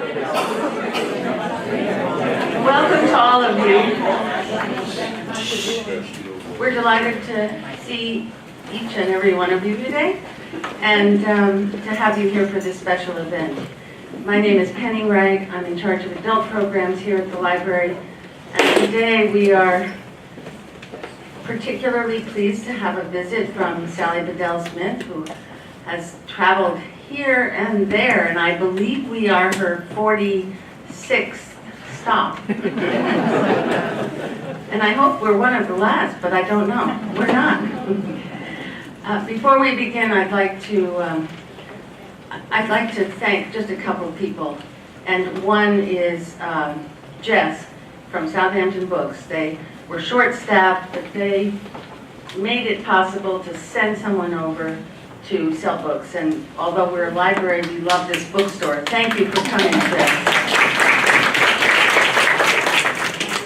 Welcome to all of you. We're delighted to see each and every one of you today and to have you here for this special event. My name is Penny Wright. I'm in charge of adult programs here at the library. And today we are particularly pleased to have a visit from Sally Bedell Smith, who has traveled here and there, and I believe we are her 46th stop. And I hope we're one of the last, but I don't know. We're not. Before we begin, I'd like to thank just a couple of people, and one is Jess from Southampton Books. They were short-staffed, but they made it possible to send someone over to sell books. And although we're a library, we love this bookstore. Thank you for coming today.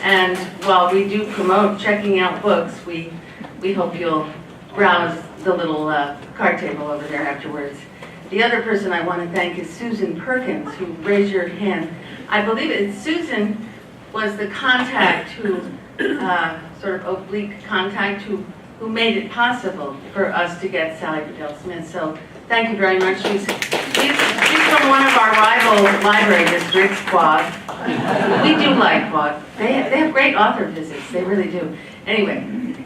And while we do promote checking out books, we hope you'll browse the little card table over there afterwards. The other person I want to thank is Susan Perkins, who raised your hand. I believe Susan was the contact who, sort of oblique contact, who made it possible for us to get Sally Bedell Smith. So thank you very much. She's from one of our rival library districts, Quad. We do like Quad. They have great author visits. They really do. Anyway,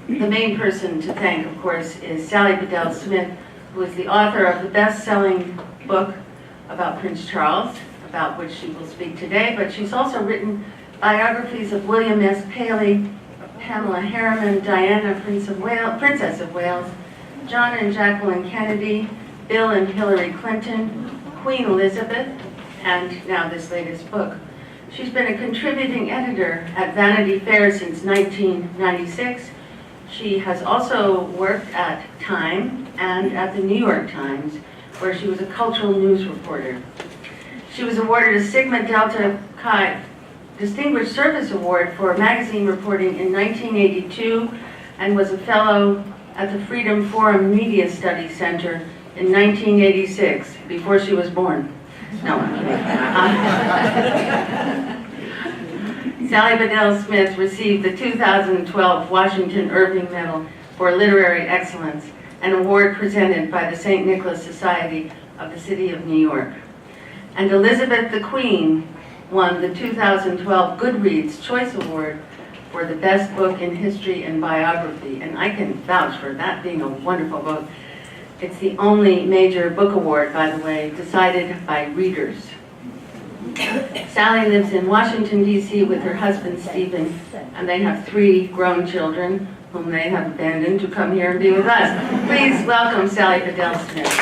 the main person to thank, of course, is Sally Bedell Smith, who is the author of the best-selling book about Prince Charles, about which she will speak today. But she's also written biographies of William S. Paley, Pamela Harriman, Diana, Princess of Wales, John and Jacqueline Kennedy, Bill and Hillary Clinton, Queen Elizabeth, and now this latest book. She's been a contributing editor at Vanity Fair since 1996. She has also worked at Time and at the New York Times, where she was a cultural news reporter. She was awarded a Sigma Delta Chi Distinguished Service Award for magazine reporting in 1982 and was a fellow at the Freedom Forum Media Studies Center in 1986, before she was born. No, I'm kidding. Sally Bedell Smith received the 2012 Washington Irving Medal for Literary Excellence, an award presented by the St. Nicholas Society of the City of New York. And Elizabeth the Queen won the 2012 Goodreads Choice Award for the best book in history and biography, and I can vouch for that being a wonderful book. It's the only major book award, by the way, decided by readers. Sally lives in Washington, D.C. with her husband, Stephen, and they have 3 grown children whom they have abandoned to come here and be with us. Please welcome Sally Bedell Smith.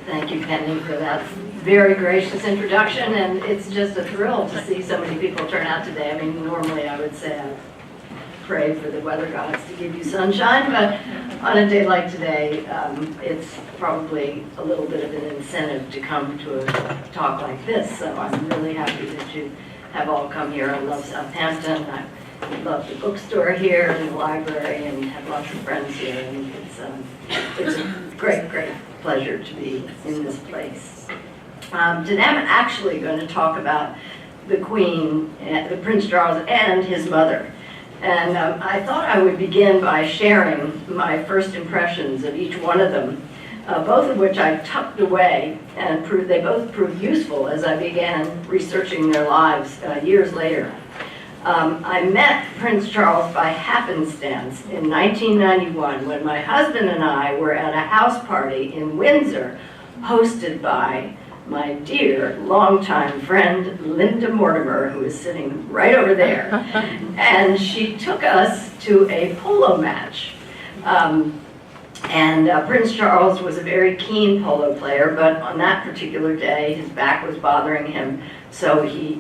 Thank you, Penny, for that very gracious introduction, and it's just a thrill to see so many people turn out today. I mean, normally I would say I pray for the weather gods to give you sunshine, but on a day like today, it's probably a little bit of an incentive to come to a talk like this, so I'm really happy that you have all come here. I love Southampton. I love the bookstore here and the library, and have lots of friends here, and it's a great, great pleasure to be in this place. Today I'm actually going to talk about the Queen, the Prince Charles, and his mother. And I thought I would begin by sharing my first impressions of each one of them, both of which I tucked away, and they both proved useful as I began researching their lives years later. I met Prince Charles by happenstance in 1991 when my husband and I were at a house party in Windsor, hosted by my dear longtime friend Linda Mortimer, who is sitting right over there. And she took us to a polo match. Prince Charles was a very keen polo player, but on that particular day his back was bothering him, so he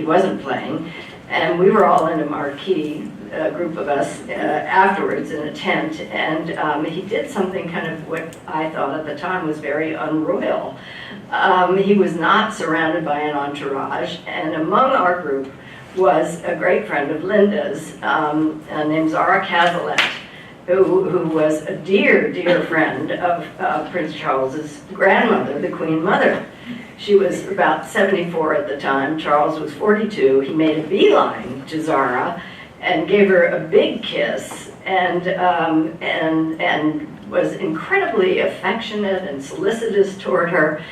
wasn't playing. And we were all in a marquee, group of us, afterwards in a tent, and he did something kind of what I thought at the time was very unroyal. He was not surrounded by an entourage, and among our group was a great friend of Linda's, named Zara Cazalet, who was a dear, dear friend of Prince Charles's grandmother, the Queen Mother. She was about 74 at the time. Charles was 42. He made a beeline to Zara and gave her a big kiss, and was incredibly affectionate and solicitous toward her.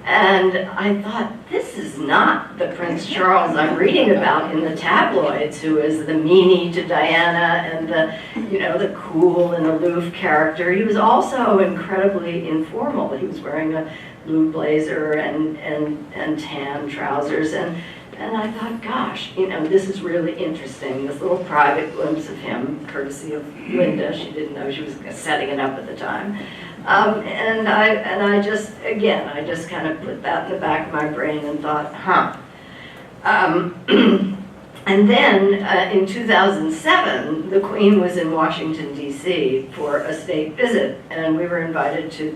And I thought, this is not the Prince Charles I'm reading about in the tabloids, who is the meanie to Diana and the cool and aloof character. He was also incredibly informal. He was wearing a blue blazer and tan trousers, and I thought, gosh, this is really interesting, this little private glimpse of him, courtesy of Linda. She didn't know she was setting it up at the time. And I just kind of put that in the back of my brain and thought, huh. And then in 2007, the Queen was in Washington, D.C. for a state visit, and we were invited to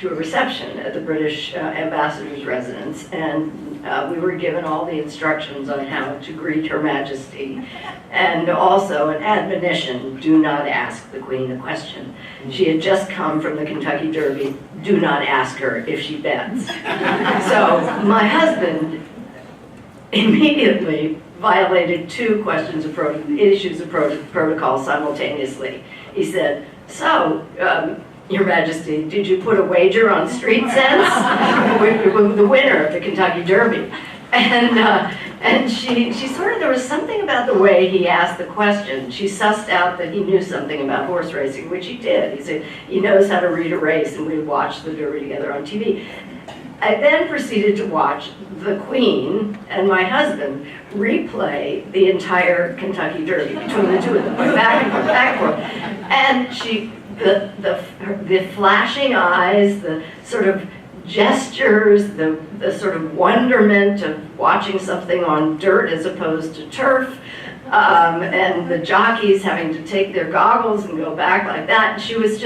a reception at the British ambassador's residence, and we were given all the instructions on how to greet Her Majesty, and also an admonition: do not ask the Queen a question. She had just come from the Kentucky Derby. Do not ask her if she bets. So my husband immediately violated two issues of protocol simultaneously. He said, so, Your Majesty, did you put a wager on Street Sense with the winner of the Kentucky Derby? And she sort of, there was something about the way he asked the question. She sussed out that he knew something about horse racing, which he did. He said he knows how to read a race, and we watched the Derby together on TV. I then proceeded to watch the Queen and my husband replay the entire Kentucky Derby between the two of them, back and forth, back and forth. And the flashing eyes, the sort of gestures, the sort of wonderment of watching something on dirt as opposed to turf, and the jockeys having to take their goggles and go back like that. And she was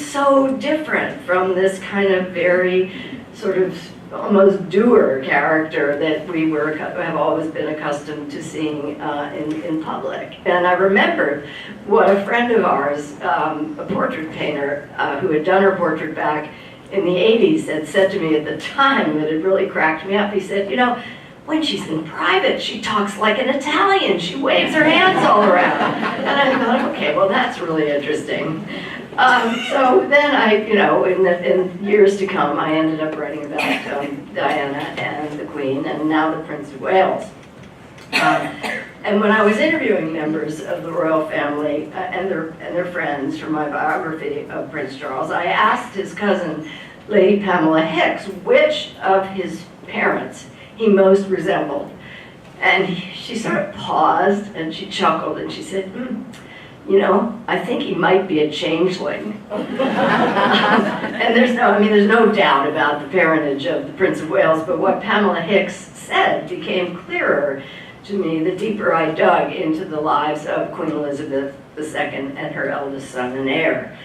so different from this kind of very sort of almost doer character that we have always been accustomed to seeing in public. And I remembered what a friend of ours, a portrait painter who had done her portrait back in the 80s, had said to me at the time, that had really cracked me up. He said, when she's in private, she talks like an Italian. She waves her hands all around. And I thought, okay, well, that's really interesting. So then in years to come, I ended up writing about Diana and the Queen, and now the Prince of Wales. And when I was interviewing members of the royal family and their friends for my biography of Prince Charles, I asked his cousin, Lady Pamela Hicks, which of his parents he most resembled. And she sort of paused, and she chuckled, and she said, I think he might be a changeling. And there's no doubt about the parentage of the Prince of Wales, but what Pamela Hicks said became clearer to me the deeper I dug into the lives of Queen Elizabeth II and her eldest son and heir.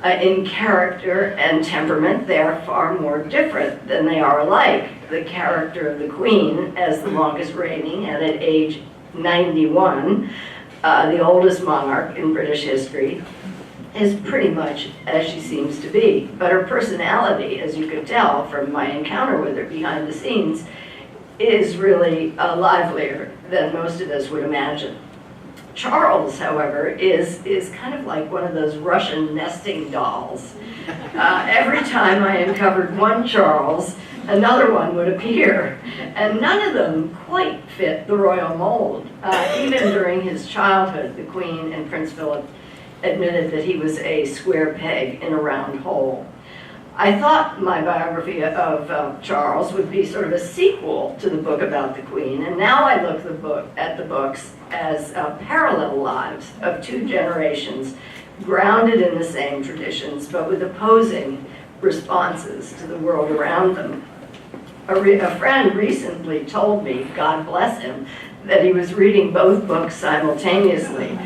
In character and temperament, they are far more different than they are alike. The character of the Queen, as the longest reigning and at age 91, the oldest monarch in British history, is pretty much as she seems to be. But her personality, as you could tell from my encounter with her behind the scenes, is really livelier than most of us would imagine. Charles, however, is kind of like one of those Russian nesting dolls. Every time I uncovered one Charles, another one would appear, and none of them quite fit the royal mold. Even during his childhood, the Queen and Prince Philip admitted that he was a square peg in a round hole. I thought my biography of Charles would be sort of a sequel to the book about the Queen, and now I look at the books as parallel lives of two generations grounded in the same traditions, but with opposing responses to the world around them. A friend recently told me, God bless him, that he was reading both books simultaneously.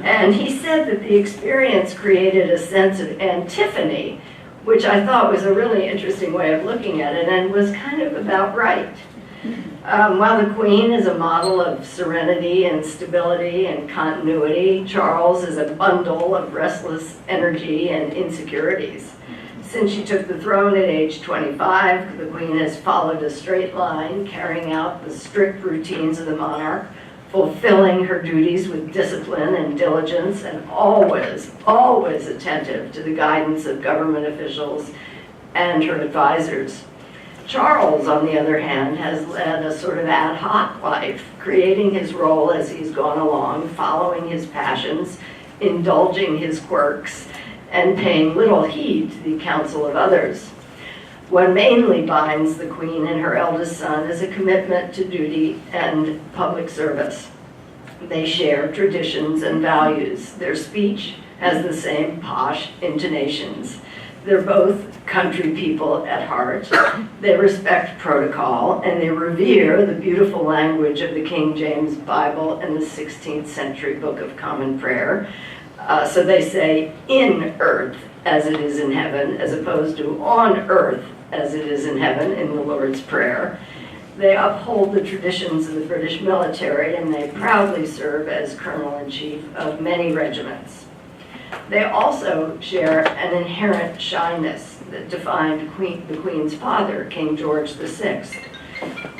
And he said that the experience created a sense of antiphony, which I thought was a really interesting way of looking at it, and was kind of about right. While the Queen is a model of serenity and stability and continuity, Charles is a bundle of restless energy and insecurities. Since she took the throne at age 25, the Queen has followed a straight line, carrying out the strict routines of the monarch, fulfilling her duties with discipline and diligence, and always attentive to the guidance of government officials and her advisors. Charles, on the other hand, has led a sort of ad hoc life, creating his role as he's gone along, following his passions, indulging his quirks, and paying little heed to the counsel of others. What mainly binds the Queen and her eldest son is a commitment to duty and public service. They share traditions and values. Their speech has the same posh intonations. They're both country people at heart. They respect protocol, and they revere the beautiful language of the King James Bible and the 16th century Book of Common Prayer. So they say, in earth as it is in heaven, as opposed to on earth as it is in heaven in the Lord's Prayer. They uphold the traditions of the British military, and they proudly serve as colonel-in-chief of many regiments. They also share an inherent shyness that defined the Queen's father, King George VI.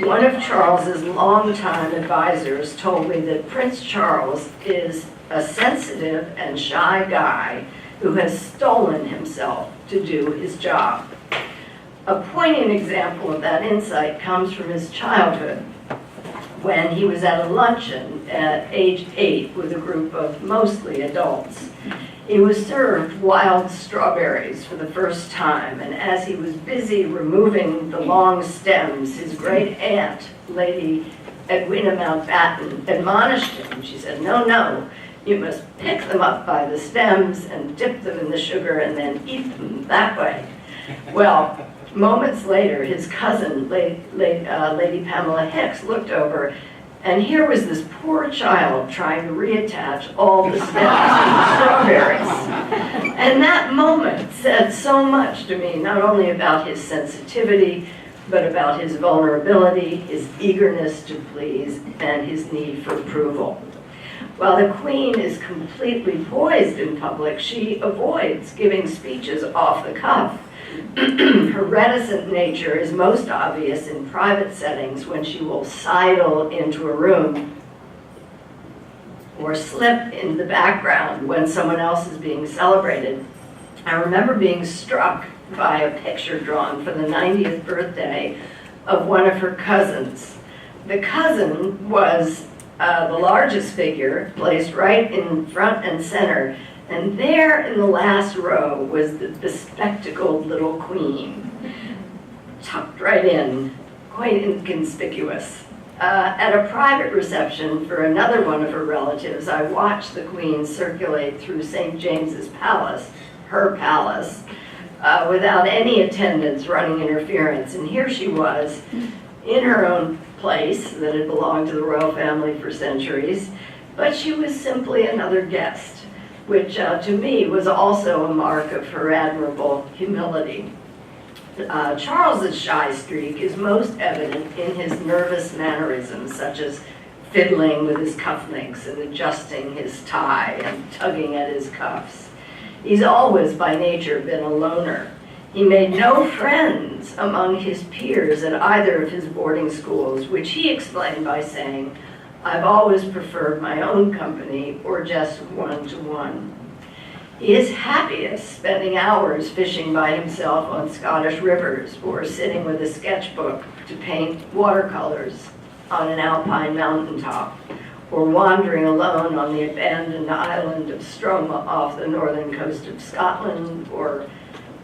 One of Charles's longtime advisors told me that Prince Charles is a sensitive and shy guy who has stolen himself to do his job. A poignant example of that insight comes from his childhood, when he was at a luncheon at age 8 with a group of mostly adults. He was served wild strawberries for the first time, and as he was busy removing the long stems, his great aunt, Lady Edwina Mountbatten, admonished him. She said, "No, you must pick them up by the stems and dip them in the sugar and then eat them that way." Well, moments later, his cousin, Lady Pamela Hicks, looked over, and here was this poor child trying to reattach all the stems to the strawberries. And that moment said so much to me, not only about his sensitivity, but about his vulnerability, his eagerness to please, and his need for approval. While the Queen is completely poised in public, she avoids giving speeches off the cuff. Her reticent nature is most obvious in private settings, when she will sidle into a room or slip into the background when someone else is being celebrated. I remember being struck by a picture drawn for the 90th birthday of one of her cousins. The cousin was the largest figure, placed right in front and center, and there in the last row was the bespectacled little Queen, tucked right in, quite inconspicuous. At a private reception for another one of her relatives, I watched the Queen circulate through St. James's Palace, her palace, without any attendants running interference. And here she was, in her own place that had belonged to the royal family for centuries, but she was simply another guest, which to me was also a mark of her admirable humility. Charles's shy streak is most evident in his nervous mannerisms, such as fiddling with his cufflinks and adjusting his tie and tugging at his cuffs. He's always by nature been a loner. He made no friends among his peers at either of his boarding schools, which he explained by saying, "I've always preferred my own company or just one-to-one." He is happiest spending hours fishing by himself on Scottish rivers, or sitting with a sketchbook to paint watercolors on an alpine mountaintop, or wandering alone on the abandoned island of Stroma off the northern coast of Scotland, or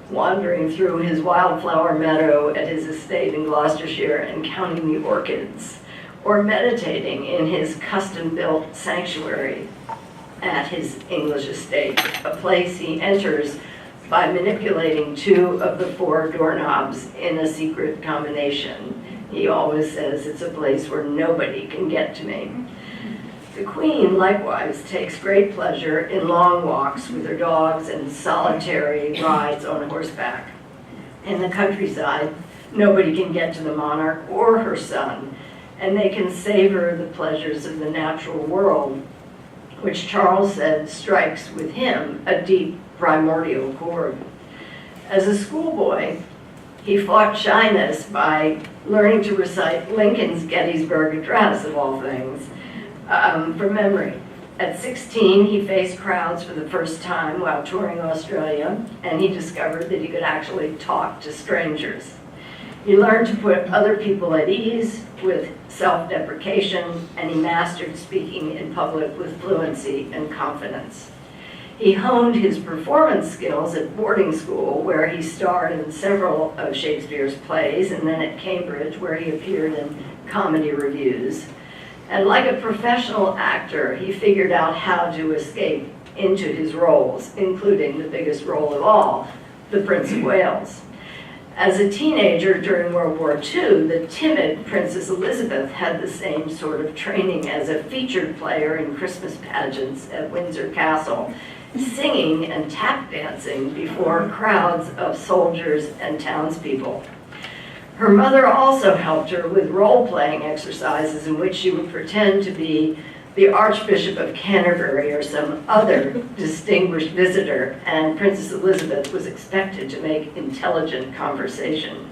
wandering through his wildflower meadow at his estate in Gloucestershire and counting the orchids, or meditating in his custom-built sanctuary at his English estate, a place he enters by manipulating 2 of the 4 doorknobs in a secret combination. He always says, "It's a place where nobody can get to me." The Queen likewise takes great pleasure in long walks with her dogs and solitary rides on horseback. In the countryside, Nobody can get to the monarch or her son, and they can savor the pleasures of the natural world, which Charles said strikes with him a deep primordial chord. As a schoolboy, he fought shyness by learning to recite Lincoln's Gettysburg Address, of all things, from memory. At 16, he faced crowds for the first time while touring Australia, and he discovered that he could actually talk to strangers. He learned to put other people at ease with self-deprecation, and he mastered speaking in public with fluency and confidence. He honed his performance skills at boarding school, where he starred in several of Shakespeare's plays, and then at Cambridge, where he appeared in comedy revues. And like a professional actor, he figured out how to escape into his roles, including the biggest role of all, the Prince of Wales. As a teenager during World War II, the timid Princess Elizabeth had the same sort of training as a featured player in Christmas pageants at Windsor Castle, singing and tap dancing before crowds of soldiers and townspeople. Her mother also helped her with role-playing exercises in which she would pretend to be the Archbishop of Canterbury or some other distinguished visitor, and Princess Elizabeth was expected to make intelligent conversation.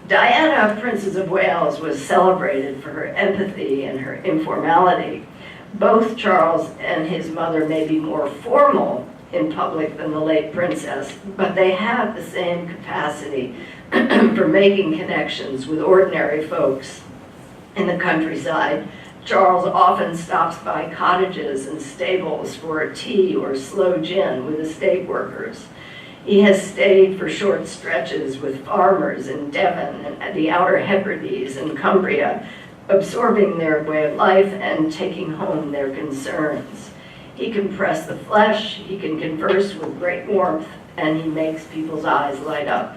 Diana, Princess of Wales, was celebrated for her empathy and her informality. Both Charles and his mother may be more formal in public than the late princess, but they have the same capacity for making connections with ordinary folks in the countryside. Charles often stops by cottages and stables for a tea or slow gin with estate workers. He has stayed for short stretches with farmers in Devon and the Outer Hebrides and Cumbria, absorbing their way of life and taking home their concerns. He can press the flesh, he can converse with great warmth, and he makes people's eyes light up.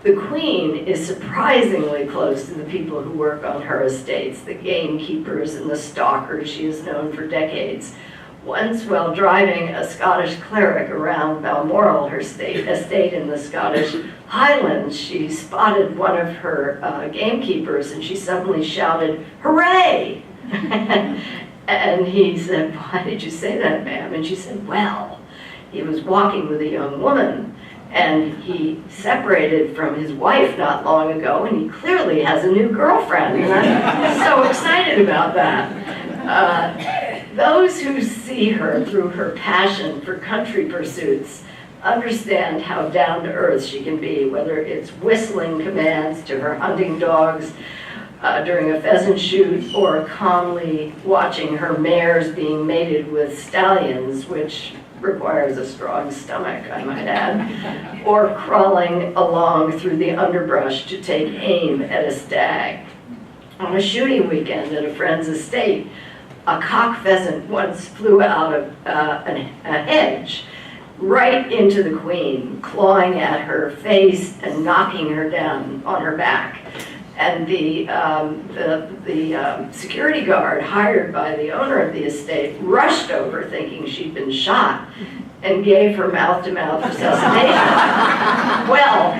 The Queen is surprisingly close to the people who work on her estates, the gamekeepers and the stalkers she has known for decades. Once, while driving a Scottish cleric around Balmoral, her estate in the Scottish Highlands, she spotted one of her gamekeepers, and she suddenly shouted, "Hooray!" And he said, "Why did you say that, ma'am?" And she said, "Well, he was walking with a young woman, and he separated from his wife not long ago, and he clearly has a new girlfriend." And I'm so excited about that. Those who see her through her passion for country pursuits understand how down-to-earth she can be, whether it's whistling commands to her hunting dogs during a pheasant shoot, or calmly watching her mares being mated with stallions, which requires a strong stomach, I might add, or crawling along through the underbrush to take aim at a stag. On a shooting weekend at a friend's estate, a cock pheasant once flew out of a hedge right into the Queen, clawing at her face and knocking her down on her back. And the security guard hired by the owner of the estate rushed over thinking she'd been shot and gave her mouth-to-mouth resuscitation. Well,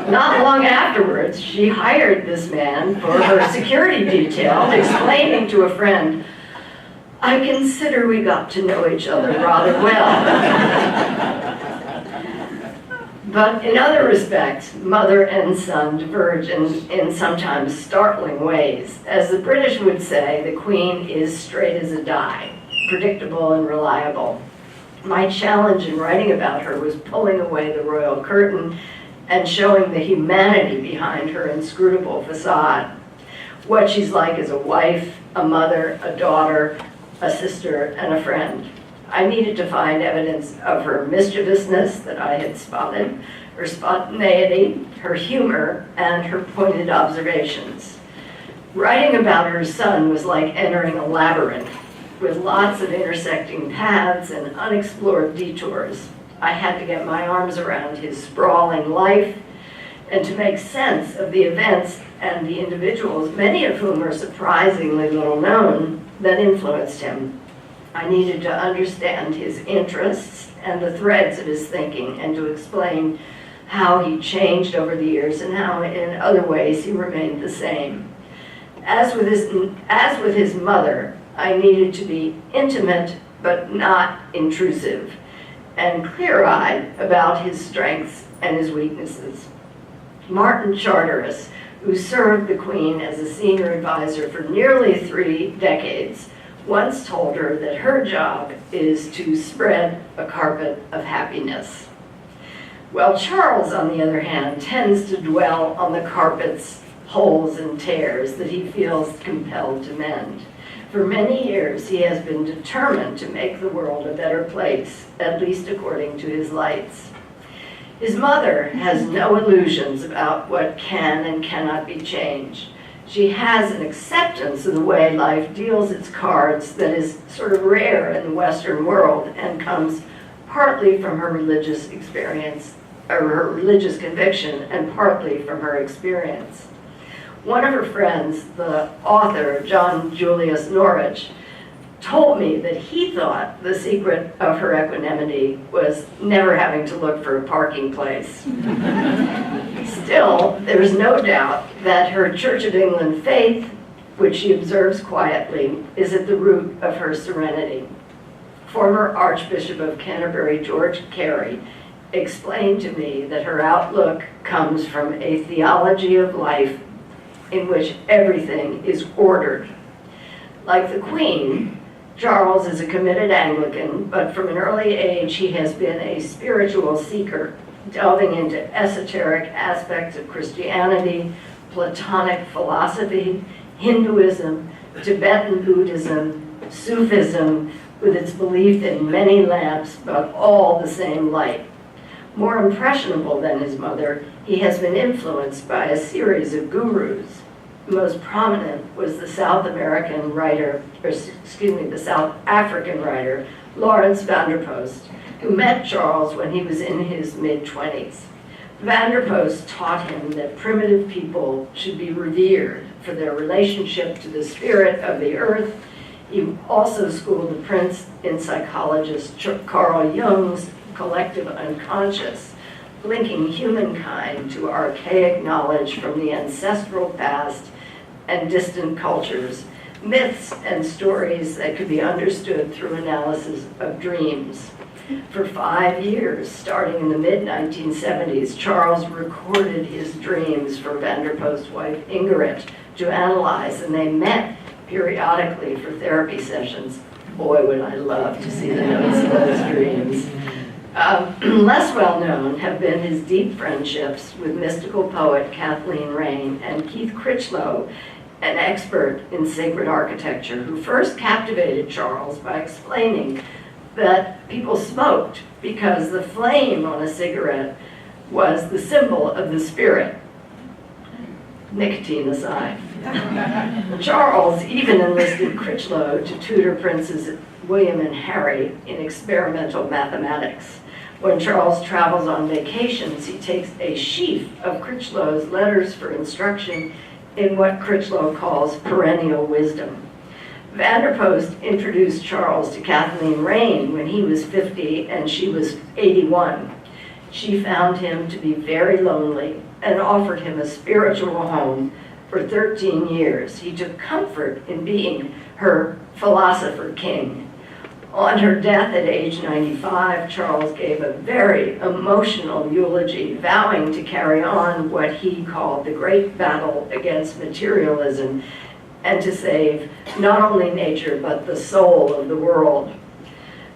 not long afterwards, she hired this man for her security detail, explaining to a friend, "I consider we got to know each other rather well." But in other respects, mother and son diverge in sometimes startling ways. As the British would say, the Queen is straight as a die, predictable and reliable. My challenge in writing about her was pulling away the royal curtain and showing the humanity behind her inscrutable facade. What she's like as a wife, a mother, a daughter, a sister, and a friend. I needed to find evidence of her mischievousness that I had spotted, her spontaneity, her humor, and her pointed observations. Writing about her son was like entering a labyrinth with lots of intersecting paths and unexplored detours. I had to get my arms around his sprawling life and to make sense of the events and the individuals, many of whom are surprisingly little known, that influenced him. I needed to understand his interests and the threads of his thinking, and to explain how he changed over the years and how in other ways he remained the same. As with his mother, I needed to be intimate but not intrusive, and clear-eyed about his strengths and his weaknesses. Martin Charteris, who served the Queen as a senior advisor for nearly 3 decades, once told her that her job is to spread a carpet of happiness. Well, Charles, on the other hand, tends to dwell on the carpet's holes and tears that he feels compelled to mend. For many years, he has been determined to make the world a better place, at least according to his lights. His mother has no illusions about what can and cannot be changed. She has an acceptance of the way life deals its cards that is sort of rare in the Western world and comes partly from her religious experience, or her religious conviction, and partly from her experience. One of her friends, the author John Julius Norwich, told me that he thought the secret of her equanimity was never having to look for a parking place. Still, there's no doubt that her Church of England faith, which she observes quietly, is at the root of her serenity. Former Archbishop of Canterbury, George Carey, explained to me that her outlook comes from a theology of life in which everything is ordered. Like the Queen, Charles is a committed Anglican, but from an early age he has been a spiritual seeker, delving into esoteric aspects of Christianity, Platonic philosophy, Hinduism, Tibetan Buddhism, Sufism, with its belief in many lamps, but all the same light. More impressionable than his mother, he has been influenced by a series of gurus. The most prominent was the South African writer, Lawrence Vanderpost, who met Charles when he was in his mid-20s. Vanderpost taught him that primitive people should be revered for their relationship to the spirit of the earth. He also schooled the prince in psychologist Carl Jung's collective unconscious, linking humankind to archaic knowledge from the ancestral past and distant cultures, myths and stories that could be understood through analysis of dreams. For 5 years, starting in the mid-1970s, Charles recorded his dreams for Vanderpost's wife Ingrid to analyze, and they met periodically for therapy sessions. Boy, would I love to see the notes of those dreams. Less well known have been his deep friendships with mystical poet Kathleen Raine and Keith Critchlow, an expert in sacred architecture, who first captivated Charles by explaining that people smoked because the flame on a cigarette was the symbol of the spirit, nicotine aside. Charles even enlisted Critchlow to tutor Princes William and Harry in experimental mathematics. When Charles travels on vacations, he takes a sheaf of Critchlow's letters for instruction in what Critchlow calls perennial wisdom. Vanderpost introduced Charles to Kathleen Raine when he was 50 and she was 81. She found him to be very lonely and offered him a spiritual home for 13 years. He took comfort in being her philosopher king. On her death at age 95, Charles gave a very emotional eulogy, vowing to carry on what he called the great battle against materialism and to save not only nature but the soul of the world.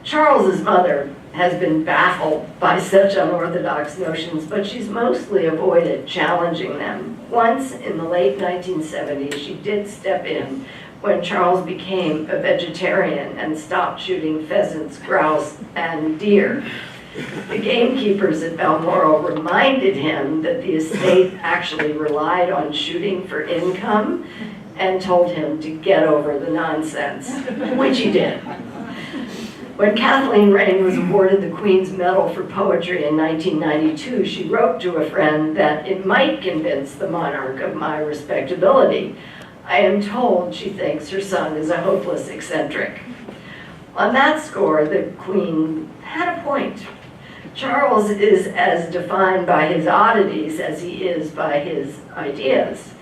Charles's mother has been baffled by such unorthodox notions, but she's mostly avoided challenging them. Once in the late 1970s, she did step in when Charles became a vegetarian and stopped shooting pheasants, grouse, and deer. The gamekeepers at Balmoral reminded him that the estate actually relied on shooting for income and told him to get over the nonsense, which he did. When Kathleen Raine was awarded the Queen's Medal for Poetry in 1992, she wrote to a friend that it might convince the monarch of my respectability. I am told she thinks her son is a hopeless eccentric. On that score, the Queen had a point. Charles is as defined by his oddities as he is by his ideas.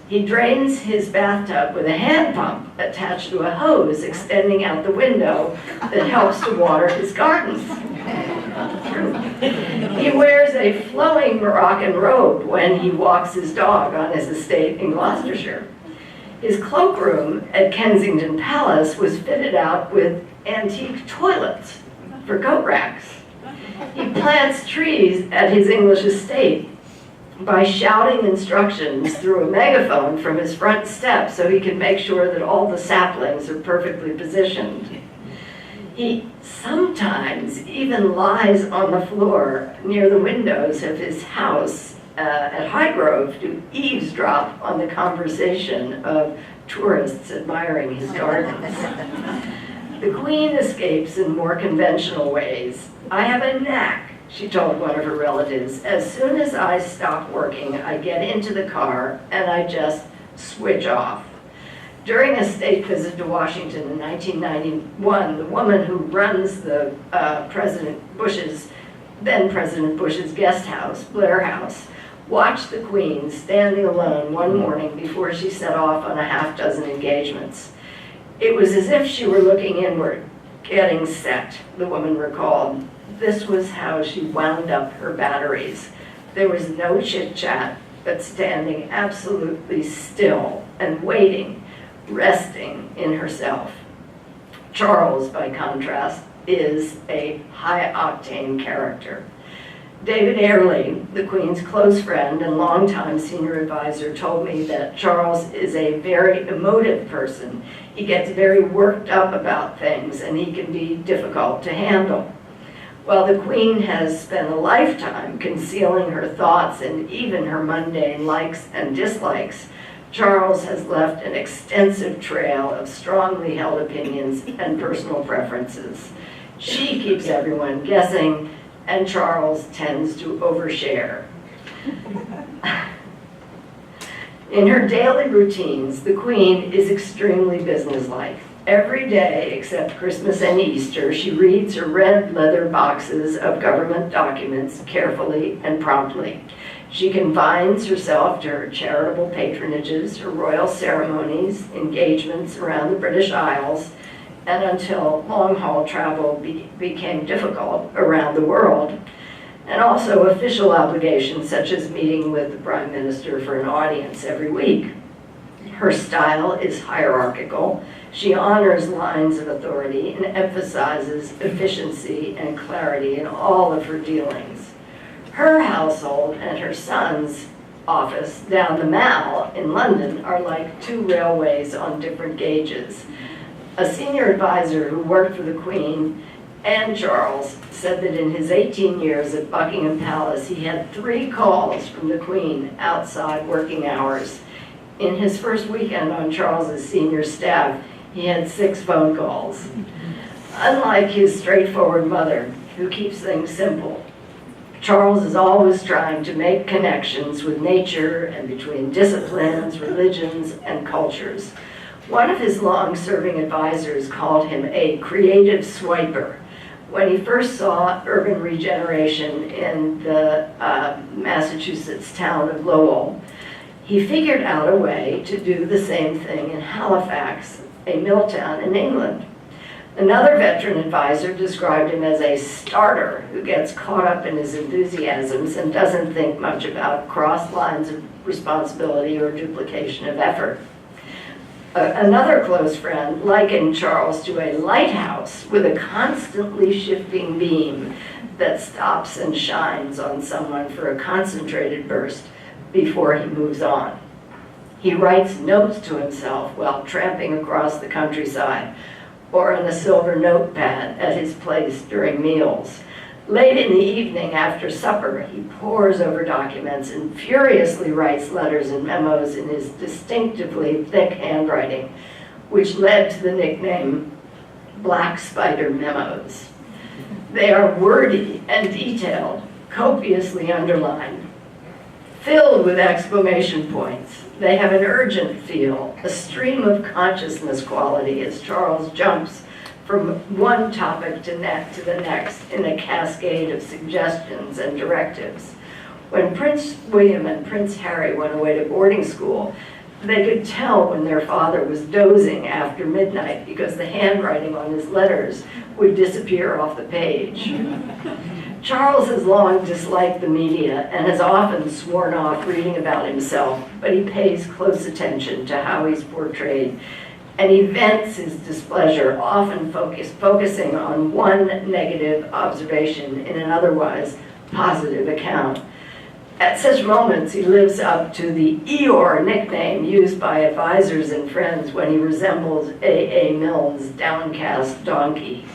He drains his bathtub with a hand pump attached to a hose extending out the window that helps to water his gardens. True. He wears a flowing Moroccan robe when he walks his dog on his estate in Gloucestershire. His cloakroom at Kensington Palace was fitted out with antique toilets for coat racks. He plants trees at his English estate by shouting instructions through a megaphone from his front steps so he can make sure that all the saplings are perfectly positioned. He sometimes even lies on the floor near the windows of his house at Highgrove to eavesdrop on the conversation of tourists admiring his gardens. The Queen escapes in more conventional ways. "I have a knack," she told one of her relatives. "As soon as I stop working, I get into the car and I just switch off." During a state visit to Washington in 1991, the woman who runs the then President Bush's guest house, Blair House, watched the Queen standing alone one morning before she set off on a half-dozen engagements. "It was as if she were looking inward, getting set," the woman recalled. This was how she wound up her batteries. There was no chit-chat, but standing absolutely still and waiting, resting in herself. Charles, by contrast, is a high-octane character. David Airley, the Queen's close friend and longtime senior advisor, told me that Charles is a very emotive person. He gets very worked up about things and he can be difficult to handle. While the Queen has spent a lifetime concealing her thoughts and even her mundane likes and dislikes, Charles has left an extensive trail of strongly held opinions and personal preferences. She keeps everyone guessing, and Charles tends to overshare. In her daily routines, the Queen is extremely businesslike. Every day, except Christmas and Easter, she reads her red leather boxes of government documents carefully and promptly. She confines herself to her charitable patronages, her royal ceremonies, engagements around the British Isles, and until long-haul travel became difficult around the world, and also official obligations such as meeting with the Prime Minister for an audience every week. Her style is hierarchical. She honors lines of authority and emphasizes efficiency and clarity in all of her dealings. Her household and her son's office down the Mall in London are like two railways on different gauges. A senior advisor who worked for the Queen and Charles said that in his 18 years at Buckingham Palace, he had 3 calls from the Queen outside working hours. In his first weekend on Charles's senior staff, he had 6 phone calls. Unlike his straightforward mother, who keeps things simple, Charles is always trying to make connections with nature and between disciplines, religions, and cultures. One of his long-serving advisors called him a creative swiper. When he first saw urban regeneration in the Massachusetts town of Lowell, he figured out a way to do the same thing in Halifax, a mill town in England. Another veteran advisor described him as a starter who gets caught up in his enthusiasms and doesn't think much about crossed lines of responsibility or duplication of effort. Another close friend likened Charles to a lighthouse with a constantly shifting beam that stops and shines on someone for a concentrated burst before he moves on. He writes notes to himself while tramping across the countryside, or on a silver notepad at his place during meals. Late in the evening after supper, he pores over documents and furiously writes letters and memos in his distinctively thick handwriting, which led to the nickname Black Spider Memos. They are wordy and detailed, copiously underlined, filled with exclamation points. They have an urgent feel, a stream of consciousness quality as Charles jumps from one topic to the next in a cascade of suggestions and directives. When Prince William and Prince Harry went away to boarding school, they could tell when their father was dozing after midnight because the handwriting on his letters would disappear off the page. Charles has long disliked the media and has often sworn off reading about himself, but he pays close attention to how he's portrayed, and he vents his displeasure, often focusing on one negative observation in an otherwise positive account. At such moments, he lives up to the Eeyore nickname used by advisors and friends when he resembles A.A. Milne's downcast donkey.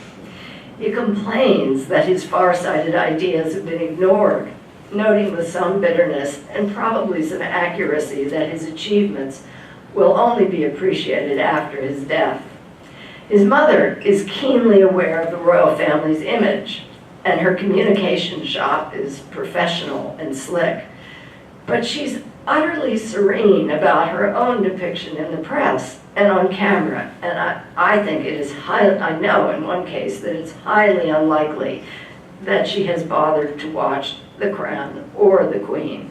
He complains that his far-sighted ideas have been ignored, noting with some bitterness and probably some accuracy that his achievements will only be appreciated after his death. His mother is keenly aware of the royal family's image, and her communication shop is professional and slick. But she's utterly serene about her own depiction in the press and on camera, and I think it is I know in one case that it's highly unlikely that she has bothered to watch The Crown or The Queen.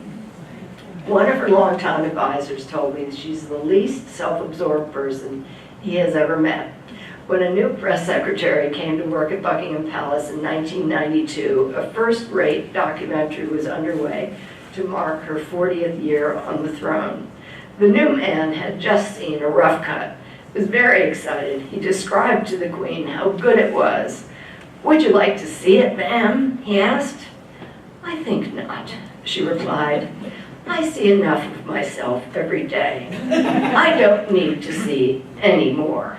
One of her longtime advisors told me that she's the least self-absorbed person he has ever met. When a new press secretary came to work at Buckingham Palace in 1992, a first-rate documentary was underway to mark her 40th year on the throne. The new man had just seen a rough cut, was very excited. He described to the Queen how good it was. "Would you like to see it, ma'am?" he asked. "I think not," she replied. "I see enough of myself every day. I don't need to see any more."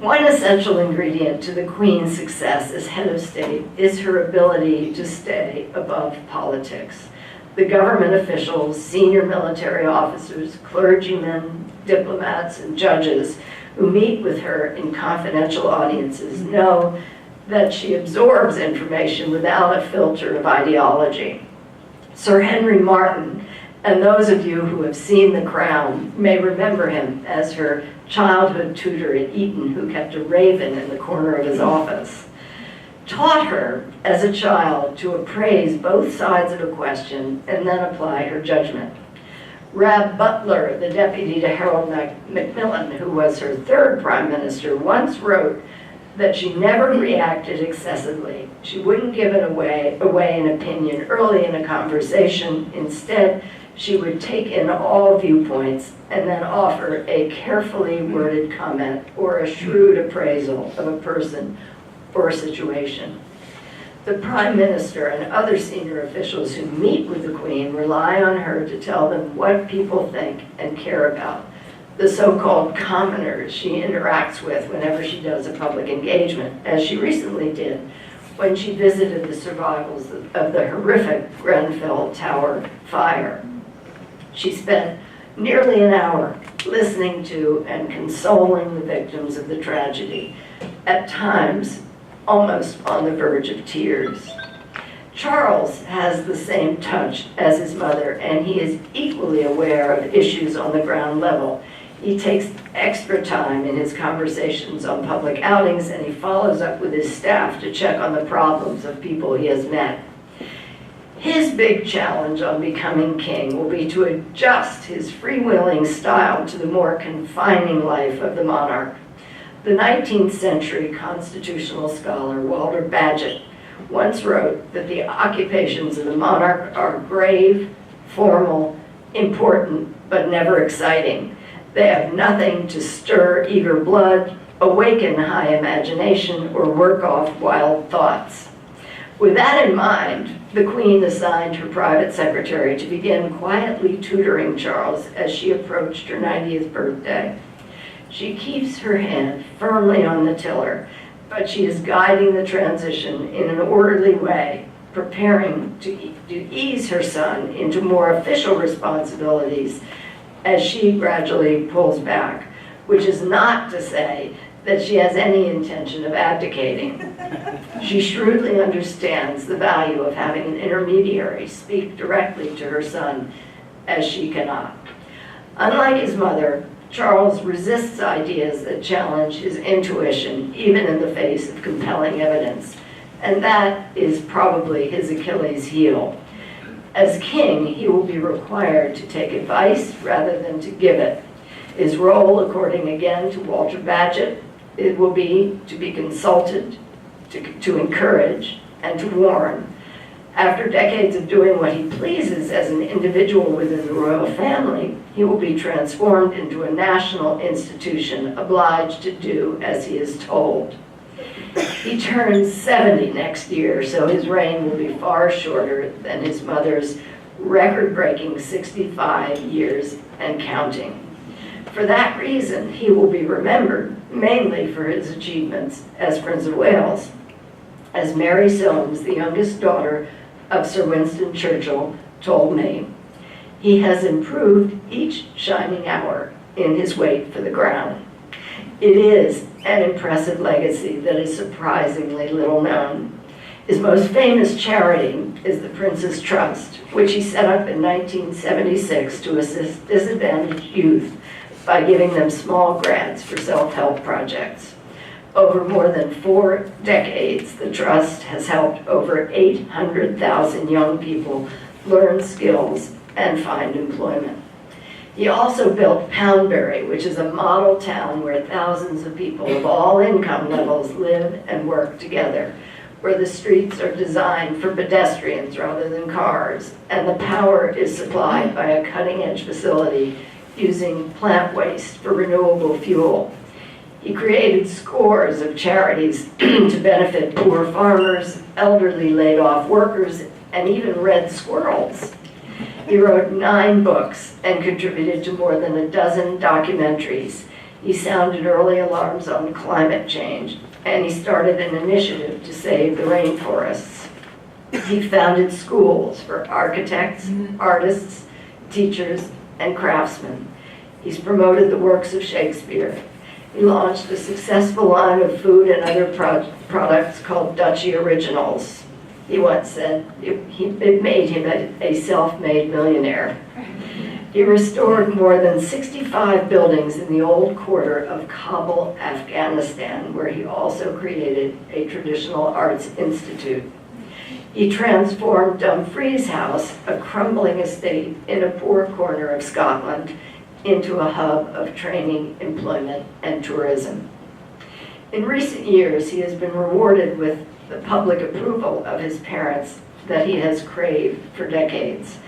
One essential ingredient to the Queen's success as head of state is her ability to stay above politics. The government officials, senior military officers, clergymen, diplomats, and judges who meet with her in confidential audiences know that she absorbs information without a filter of ideology. Sir Henry Martin, and those of you who have seen The Crown may remember him as her childhood tutor at Eton who kept a raven in the corner of his office, taught her as a child to appraise both sides of a question and then apply her judgment. Rab Butler, the deputy to Harold Macmillan, who was her third prime minister, once wrote that she never reacted excessively. She wouldn't give away an opinion early in a conversation. Instead, she would take in all viewpoints and then offer a carefully worded comment or a shrewd appraisal of a person or a situation. The Prime Minister and other senior officials who meet with the Queen rely on her to tell them what people think and care about. The so-called commoners she interacts with whenever she does a public engagement, as she recently did when she visited the survivors of the horrific Grenfell Tower fire. She spent nearly an hour listening to and consoling the victims of the tragedy, at times almost on the verge of tears. Charles has the same touch as his mother, and he is equally aware of issues on the ground level. He takes extra time in his conversations on public outings, and he follows up with his staff to check on the problems of people he has met. His big challenge on becoming king will be to adjust his freewheeling style to the more confining life of the monarch. The 19th century constitutional scholar Walter Bagehot once wrote that the occupations of the monarch are grave, formal, important, but never exciting. They have nothing to stir eager blood, awaken high imagination, or work off wild thoughts. With that in mind, the Queen assigned her private secretary to begin quietly tutoring Charles as she approached her 90th birthday. She keeps her hand firmly on the tiller, but she is guiding the transition in an orderly way, preparing to ease her son into more official responsibilities as she gradually pulls back, which is not to say that she has any intention of abdicating. She shrewdly understands the value of having an intermediary speak directly to her son, as she cannot. Unlike his mother, Charles resists ideas that challenge his intuition, even in the face of compelling evidence, and that is probably his Achilles heel. As king, he will be required to take advice rather than to give it. His role, according again to Walter Bagehot, it will be to be consulted, to encourage, and to warn. After decades of doing what he pleases as an individual within the royal family, he will be transformed into a national institution, obliged to do as he is told. He turns 70 next year, so his reign will be far shorter than his mother's record-breaking 65 years and counting. For that reason, he will be remembered mainly for his achievements as Prince of Wales. As Mary Soames, the youngest daughter of Sir Winston Churchill, told me, he has improved each shining hour in his wait for the crown. It is an impressive legacy that is surprisingly little known. His most famous charity is the Prince's Trust, which he set up in 1976 to assist disadvantaged youth by giving them small grants for self-help projects. Over more than 4 decades, the Trust has helped over 800,000 young people learn skills and find employment. He also built Poundbury, which is a model town where thousands of people of all income levels live and work together, where the streets are designed for pedestrians rather than cars, and the power is supplied by a cutting-edge facility using plant waste for renewable fuel. He created scores of charities to benefit poor farmers, elderly laid-off workers, and even red squirrels. He wrote 9 books and contributed to more than a dozen documentaries. He sounded early alarms on climate change, and he started an initiative to save the rainforests. He founded schools for architects, artists, teachers, and craftsmen. He's promoted the works of Shakespeare. He launched a successful line of food and other products called Duchy Originals. He once said it made him a self-made millionaire. He restored more than 65 buildings in the old quarter of Kabul, Afghanistan, where he also created a traditional arts institute. He transformed Dumfries House, a crumbling estate in a poor corner of Scotland, into a hub of training, employment, and tourism. In recent years, he has been rewarded with the public approval of his parents that he has craved for decades.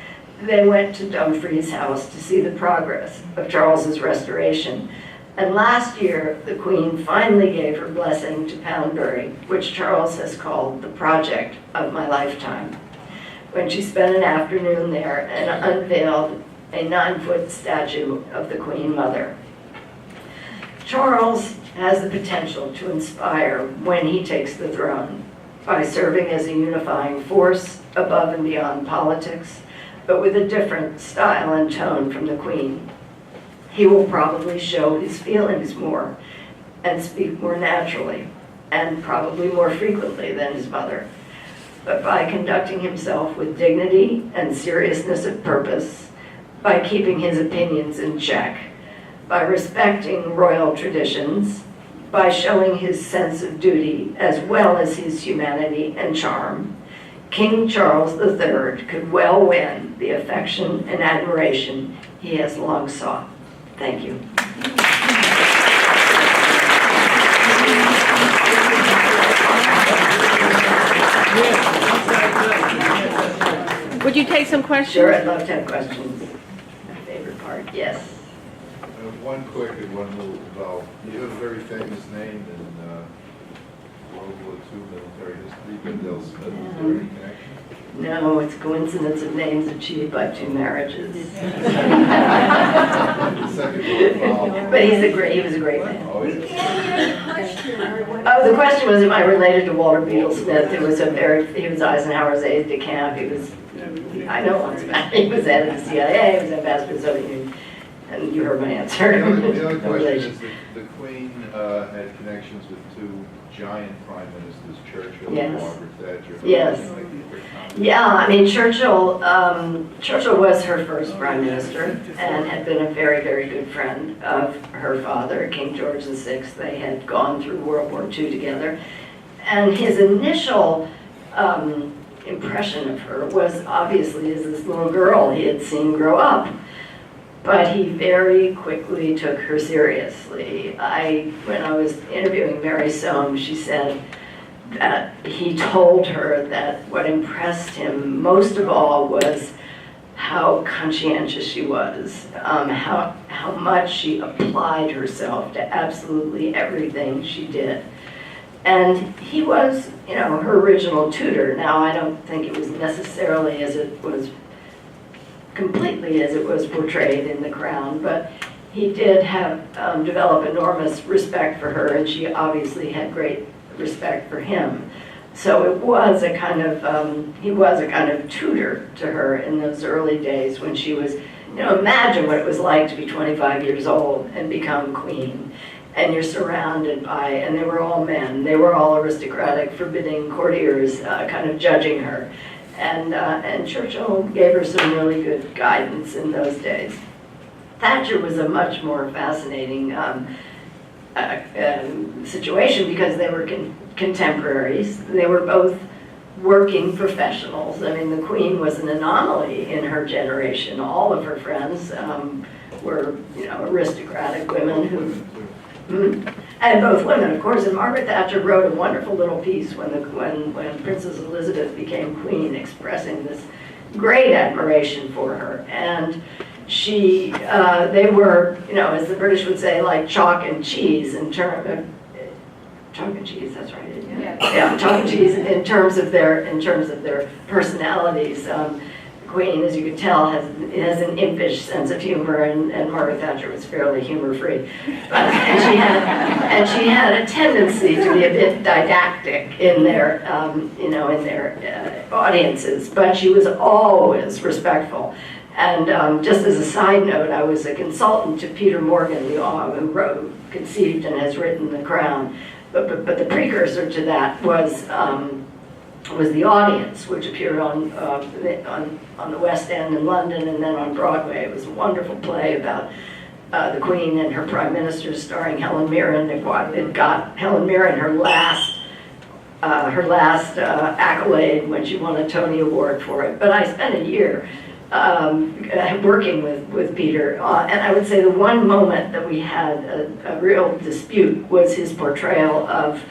They went to Dumfries House to see the progress of Charles's restoration, and last year, the Queen finally gave her blessing to Poundbury, which Charles has called the project of my lifetime, when she spent an afternoon there and unveiled a 9-foot statue of the Queen Mother. Charles has the potential to inspire when he takes the throne by serving as a unifying force above and beyond politics, but with a different style and tone from the Queen. He will probably show his feelings more and speak more naturally and probably more frequently than his mother, but by conducting himself with dignity and seriousness of purpose, by keeping his opinions in check, by respecting royal traditions, by showing his sense of duty as well as his humanity and charm, King Charles III could well win the affection and admiration he has long sought. Thank you. Would you take some questions? Sure, I'd love to have questions. My favorite part, yes. One quick and one little involved. You have a very famous name in World War II military history, Bedell Smith. Is there any connection? No, it's a coincidence of names achieved by 2 marriages. The second one involved. But he was a great man. Oh, yeah. Oh, the question was, am I related to Walter Bedell Smith? He was Eisenhower's aide de camp. I know lots about it. He was head of the CIA, he was ambassador to the Soviet Union. And you heard my answer. The other question is, the Queen had connections with two giant prime ministers, Churchill and Yes. Margaret Thatcher. Yes. Like their comments? Yeah, I mean, Churchill was her first prime minister and had been a very, very good friend of her father, King George VI. They had gone through World War II together. And his initial impression of her was obviously as this little girl he had seen grow up. But he very quickly took her seriously. When I was interviewing Mary Soames, she said that he told her that what impressed him most of all was how conscientious she was, how much she applied herself to absolutely everything she did. And he was, her original tutor. Now, I don't think it was necessarily completely as it was portrayed in The Crown, but he did have develop enormous respect for her, and she obviously had great respect for him. So it was a kind of he was a kind of tutor to her in those early days when she was, imagine what it was like to be 25 years old and become queen, and you're surrounded by, and they were all men, they were all aristocratic, forbidding courtiers, kind of judging her. And Churchill gave her some really good guidance in those days. Thatcher was a much more fascinating situation because they were contemporaries. They were both working professionals. I mean, the Queen was an anomaly in her generation. All of her friends were, aristocratic women who. And both women, of course. And Margaret Thatcher wrote a wonderful little piece when Princess Elizabeth became queen, expressing this great admiration for her. And they were, as the British would say, like chalk and cheese in terms of chalk and cheese. That's right. Yeah, chalk and cheese in terms of their personalities. Queen, as you can tell, has an impish sense of humor, and Margaret Thatcher was fairly humor-free. And she had a tendency to be a bit didactic in their, audiences, but she was always respectful. And just as a side note, I was a consultant to Peter Morgan, who conceived and has written The Crown. But the precursor to that was The Audience, which appeared on the West End in London and then on Broadway. It was a wonderful play about the Queen and her prime ministers, starring Helen Mirren. It got Helen Mirren her last accolade when she won a Tony Award for it. But I spent a year working with Peter, and I would say the one moment that we had a real dispute was his portrayal of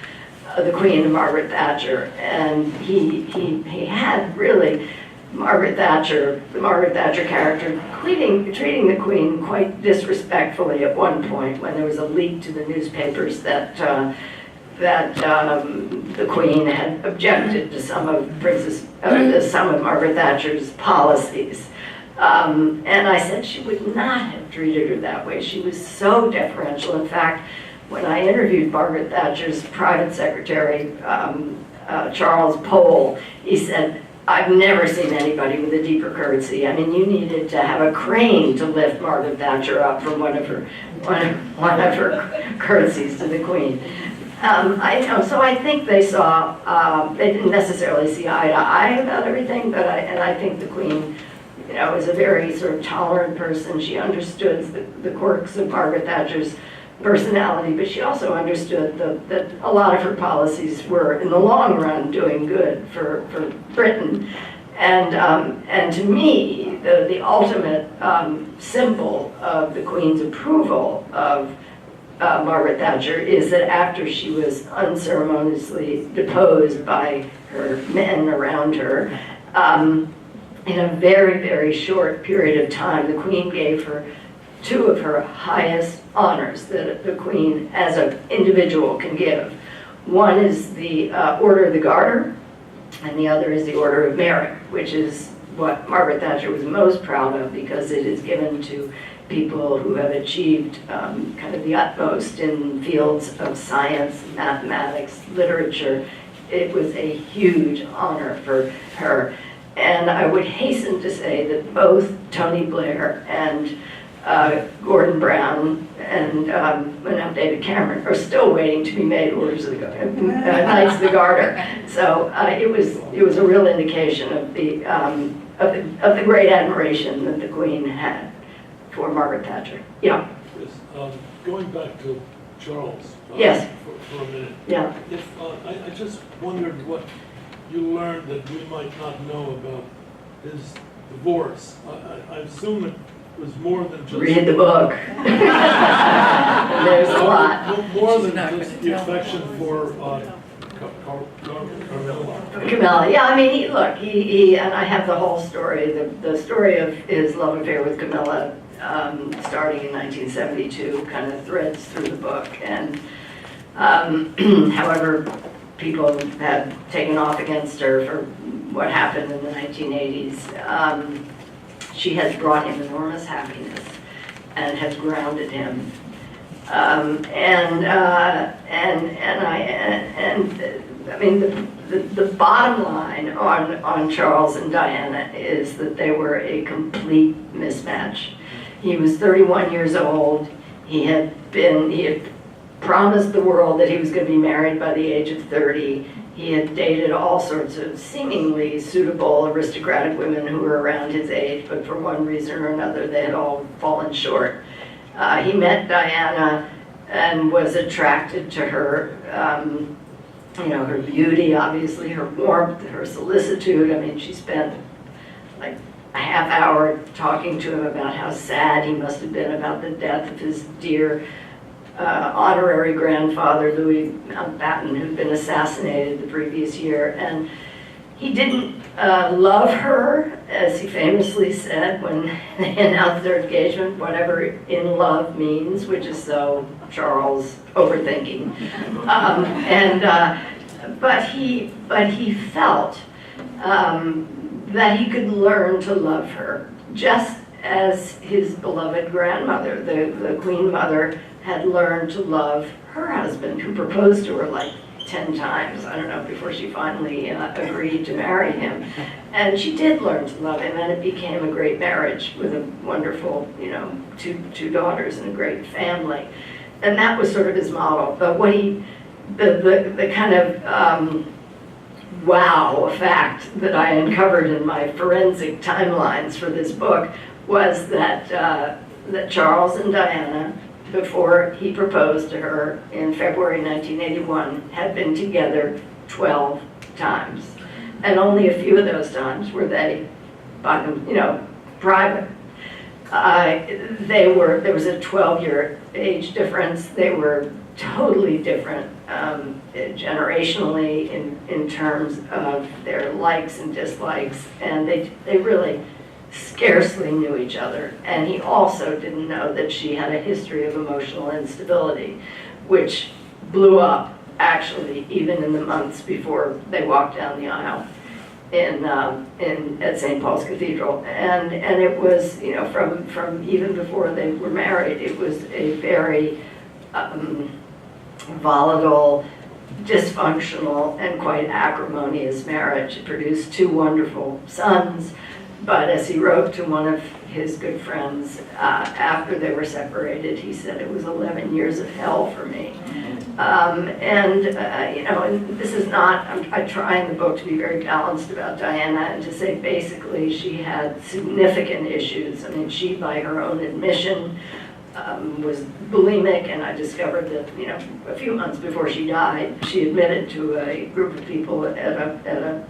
the Queen and Margaret Thatcher, and he had really the Margaret Thatcher character treating the Queen quite disrespectfully at one point when there was a leak to the newspapers that the Queen had objected to some of Margaret Thatcher's policies. And I said she would not have treated her that way. She was so deferential. In fact, when I interviewed Margaret Thatcher's private secretary, Charles Pole, he said, I've never seen anybody with a deeper courtesy. I mean, you needed to have a crane to lift Margaret Thatcher up from one of her courtesies to the Queen. So I think they didn't necessarily see eye to eye about everything, but I think the Queen, was a very sort of tolerant person. She understood the quirks of Margaret Thatcher's personality, but she also understood that a lot of her policies were, in the long run, doing good for Britain. And to me, the ultimate symbol of the Queen's approval of Margaret Thatcher is that after she was unceremoniously deposed by her men around her, in a very, very short period of time, the Queen gave her two of her highest honors that the Queen as an individual can give. One is the Order of the Garter, and the other is the Order of Merit, which is what Margaret Thatcher was most proud of because it is given to people who have achieved kind of the utmost in fields of science, mathematics, literature. It was a huge honor for her. And I would hasten to say that both Tony Blair and Gordon Brown and now David Cameron are still waiting to be made Knights of the Garter. So it was a real indication of the great admiration that the Queen had for Margaret Thatcher. Yeah. Yes, going back to Charles. Yes. For a minute. Yeah. If I just wondered what you learned that we might not know about his divorce. I assume it was more than just... Read the book. There's a lot. More than just the affection for Carmilla. Camilla, yeah, I mean, he and I have the whole story, the story of his love affair with Camilla, starting in 1972, kind of threads through the book, and however people have taken off against her for what happened in the 1980s, she has brought him enormous happiness and has grounded him. I mean, the bottom line on Charles and Diana is that they were a complete mismatch. He was 31 years old. He had promised the world that he was going to be married by the age of 30. He had dated all sorts of seemingly suitable aristocratic women who were around his age, but for one reason or another, they had all fallen short. He met Diana and was attracted to her, her beauty, obviously, her warmth, her solicitude. I mean, she spent like a half hour talking to him about how sad he must have been about the death of his dear honorary grandfather, Louis Mountbatten, who'd been assassinated the previous year. And he didn't love her, as he famously said when they announced their engagement, whatever in love means, which is so Charles overthinking. But he felt that he could learn to love her, just as his beloved grandmother, the Queen Mother, had learned to love her husband, who proposed to her like 10 times, I don't know, before she finally agreed to marry him. And she did learn to love him, and it became a great marriage with a wonderful, two daughters and a great family. And that was sort of his model. But what the kind of wow fact that I uncovered in my forensic timelines for this book was that Charles and Diana, before he proposed to her in February 1981, had been together 12 times. And only a few of those times were they, private. There was a 12-year age difference. They were totally different generationally in terms of their likes and dislikes, and they really scarcely knew each other. And he also didn't know that she had a history of emotional instability, which blew up actually even in the months before they walked down the aisle at St. Paul's Cathedral. And it was, from even before they were married, it was a very volatile, dysfunctional, and quite acrimonious marriage. It produced 2 wonderful sons. But as he wrote to one of his good friends after they were separated, he said, it was 11 years of hell for me. And this is not, I try in the book to be very balanced about Diana and to say basically she had significant issues. I mean, she, by her own admission, was bulimic, and I discovered that, a few months before she died, she admitted to a group of people at a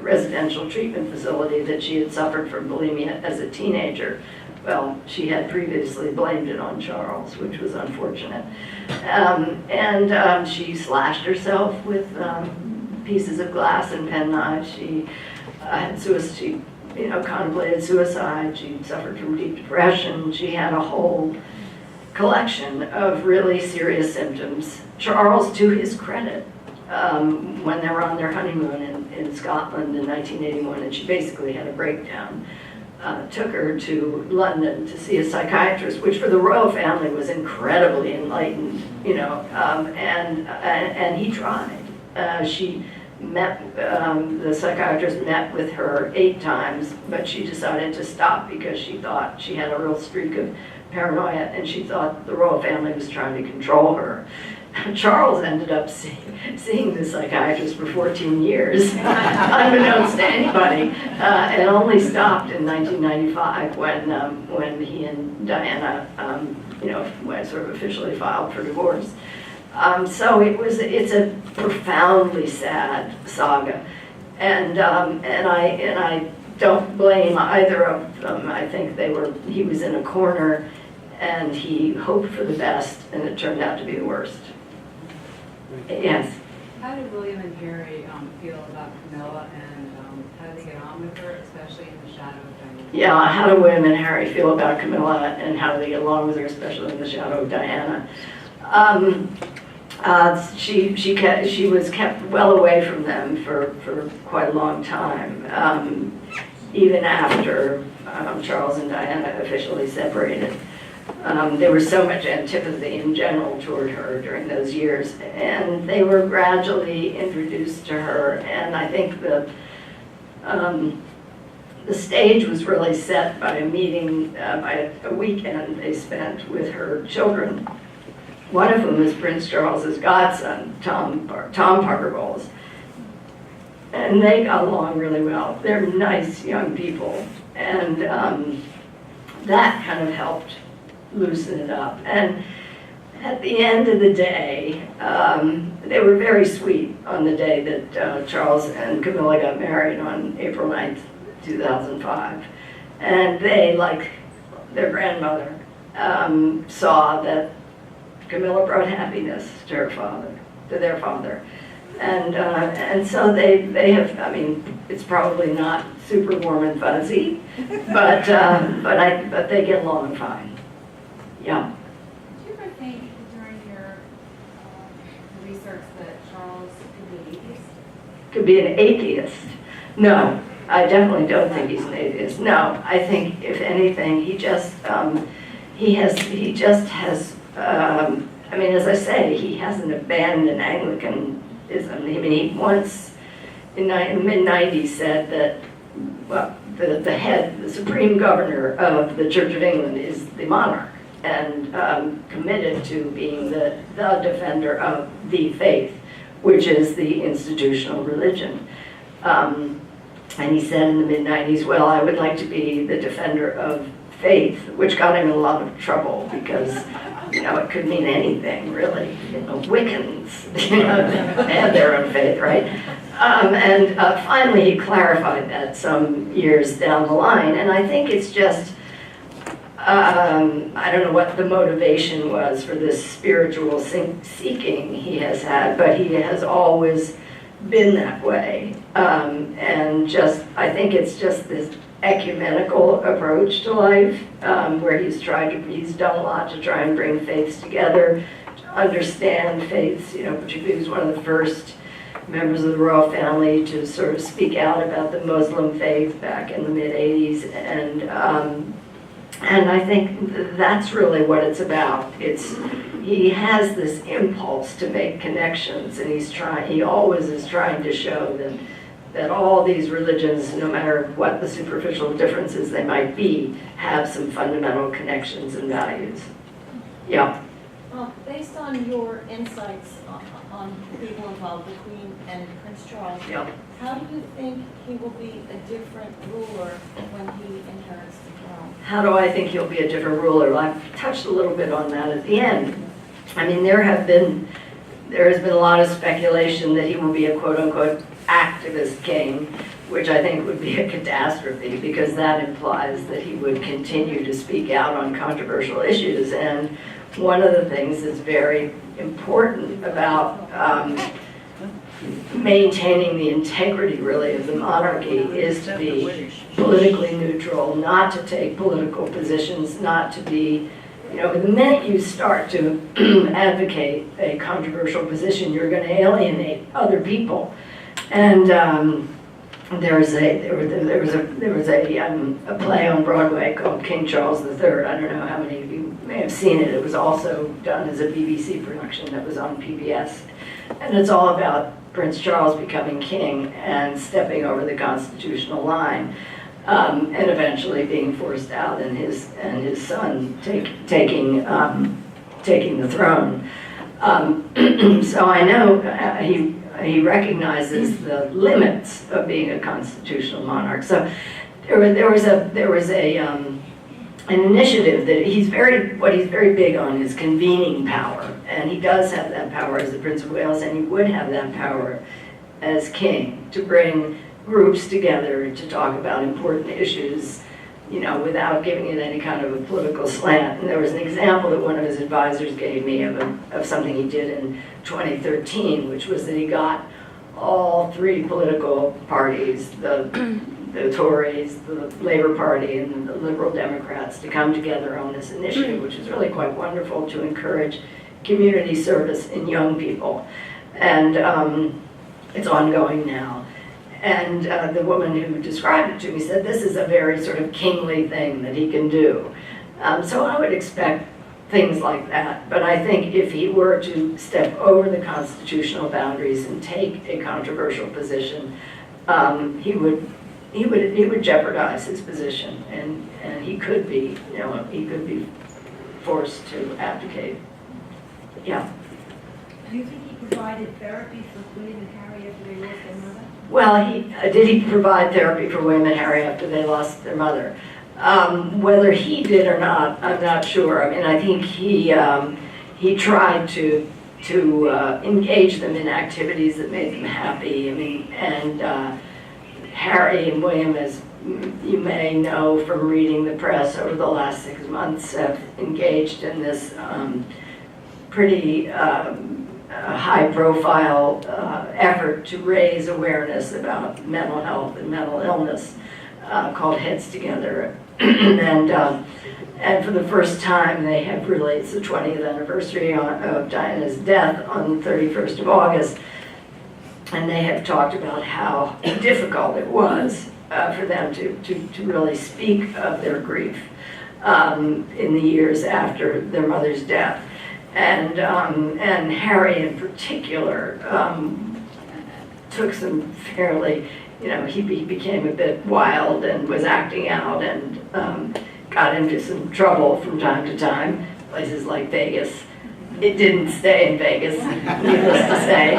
residential treatment facility that she had suffered from bulimia as a teenager. Well, she had previously blamed it on Charles, which was unfortunate. She slashed herself with pieces of glass and penknives. She had suicide. Contemplated suicide. She suffered from deep depression. She had a whole collection of really serious symptoms. Charles, to his credit, when they were on their honeymoon in Scotland in 1981, and she basically had a breakdown, took her to London to see a psychiatrist, which for the royal family was incredibly enlightened, and he tried. She the psychiatrist met with her 8 times, but she decided to stop because she thought she had a real streak of paranoia and she thought the royal family was trying to control her. Charles ended up seeing the psychiatrist for 14 years, unbeknownst to anybody, and only stopped in 1995 when he and Diana, when sort of officially filed for divorce. So it's a profoundly sad saga, and I don't blame either of them. I think he was in a corner, and he hoped for the best, and it turned out to be the worst. Yes. How did William and Harry feel about Camilla, and how did they get on with her, especially in the shadow of Diana? Yeah, how do William and Harry feel about Camilla, and how do they get along with her, especially in the shadow of Diana? She was kept well away from them for quite a long time, even after Charles and Diana officially separated. There was so much antipathy in general toward her during those years, and they were gradually introduced to her, and I think the stage was really set by a meeting, by a weekend they spent with her children, one of whom is Prince Charles's godson, Tom Parker Bowles. And they got along really well. They're nice young people, and that kind of helped loosen it up. And at the end of the day, they were very sweet on the day that Charles and Camilla got married on April 9th, 2005. And they, like their grandmother, saw that Camilla brought happiness to her father, to their father. And so they have, I mean, it's probably not super warm and fuzzy, but they get along fine. Yeah. Did you ever think during your research that Charles could be an atheist? Could be an atheist. No, I definitely don't think he's an atheist. No, I think if anything, he just has, I mean, as I say, he hasn't abandoned Anglicanism. I mean, he once in the mid-90s said that, well, the supreme governor of the Church of England is the monarch, and committed to being the defender of the faith, which is the institutional religion. And he said in the mid-90s, well, I would like to be the defender of faith, which got him in a lot of trouble because, it could mean anything, really. Wiccans, they have their own faith, right? And finally he clarified that some years down the line, and I think it's just, I don't know what the motivation was for this spiritual seeking he has had, but he has always been that way. And I think it's just this ecumenical approach to life, where he's done a lot to try and bring faiths together, to understand faiths, particularly he was one of the first members of the royal family to sort of speak out about the Muslim faith back in the mid-80s, and I think that's really what it's about. He has this impulse to make connections, and he always is trying to show that all these religions, no matter what the superficial differences they might be, have some fundamental connections and values. Yeah. Based on your insights on people involved, the Queen and Prince Charles, Yeah. how do you think he will be a different ruler when he inherits the throne? How do I think he'll be a different ruler? Well, I've touched a little bit on that at the end. I mean, there has been a lot of speculation that he will be a quote-unquote activist king, which I think would be a catastrophe because that implies that he would continue to speak out on controversial issues. And one of the things that's very important about maintaining the integrity, really, of the monarchy is to be politically neutral, not to take political positions, not to be, the minute you start to advocate a controversial position, you're going to alienate other people. And there was a play on Broadway called King Charles III. I don't know how many of you may have seen it. It was also done as a BBC production that was on PBS. And it's all about Prince Charles becoming king and stepping over the constitutional line, and eventually being forced out, and his son taking the throne. So I know he recognizes the limits of being a constitutional monarch. So there was an initiative that he's very big on is convening power, and he does have that power as the Prince of Wales, and he would have that power as king to bring groups together to talk about important issues, you know, without giving it any kind of a political slant. And there was an example that one of his advisors gave me of something he did in 2013, which was that he got all three political parties, the Tories, the Labour Party, and the Liberal Democrats to come together on this initiative, which is really quite wonderful to encourage community service in young people. And it's ongoing now. And the woman who described it to me said this is a very sort of kingly thing that he can do. So I would expect things like that. But I think if he were to step over the constitutional boundaries and take a controversial position, he would jeopardize his position, and he could be, you know, he could be forced to abdicate. Yeah. Do you think he provided therapy for William and Harry after they lost their mother? Well, did he provide therapy for William and Harry after they lost their mother? Whether he did or not, I'm not sure. I mean, I think he tried to engage them in activities that made them happy. I mean, and Harry and William, as you may know from reading the press over the last 6 months, have engaged in this pretty high-profile effort to raise awareness about mental health and mental illness called Heads Together. And for the first time, they have really, it's the 20th anniversary of Diana's death on the 31st of August, and they have talked about how difficult it was for them to really speak of their grief in the years after their mother's death. And Harry in particular took some fairly, you know, he became a bit wild and was acting out and got into some trouble from time to time, places like Vegas. It didn't stay in Vegas, needless to say.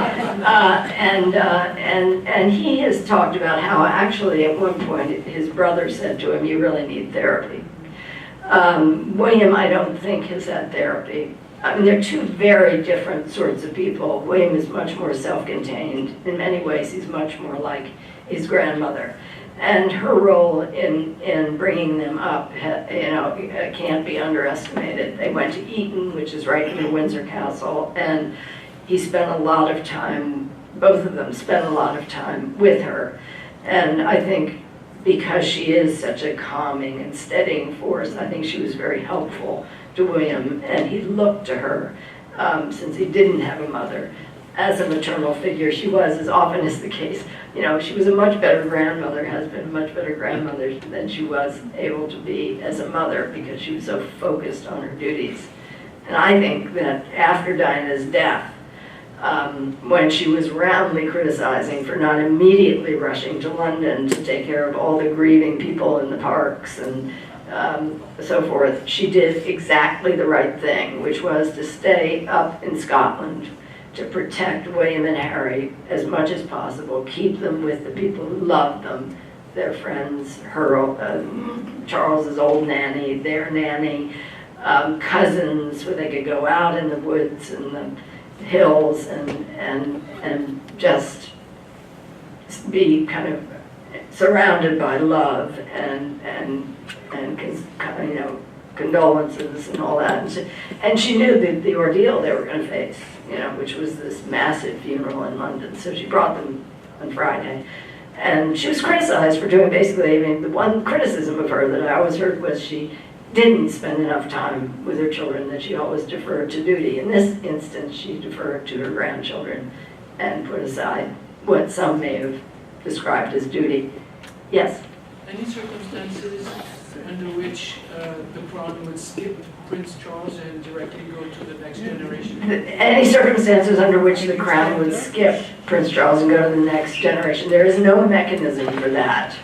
And he has talked about how actually at one point his brother said to him, "You really need therapy." William, I don't think, has had therapy. I mean, they're two very different sorts of people. William is much more self-contained. In many ways, he's much more like his grandmother. And her role in bringing them up, you know, can't be underestimated. They went to Eton, which is right near Windsor Castle, and he spent a lot of time, both of them spent a lot of time with her. And I think because she is such a calming and steadying force, I think she was very helpful to William, and he looked to her, since he didn't have a mother, as a maternal figure. She was, as often is the case, you know, she was a much better grandmother, has been a much better grandmother than she was able to be as a mother because she was so focused on her duties. And I think that after Diana's death, when she was roundly criticizing for not immediately rushing to London to take care of all the grieving people in the parks and so forth, she did exactly the right thing, which was to stay up in Scotland to protect William and Harry as much as possible, keep them with the people who loved them, their friends, Charles's old nanny, their nanny, cousins, where they could go out in the woods and the hills and just be kind of surrounded by love and you know, condolences and all that. And she knew the ordeal they were going to face, you know, which was this massive funeral in London. So she brought them on Friday. And she was criticized for doing basically, I mean, the one criticism of her that I always heard was she didn't spend enough time with her children, that she always deferred to duty. In this instance, she deferred to her grandchildren and put aside what some may have described as duty. Yes? Any circumstances under which the crown would skip Prince Charles and directly go to the next generation? any circumstances under which the crown would skip Prince Charles and go to the next generation. There is no mechanism for that.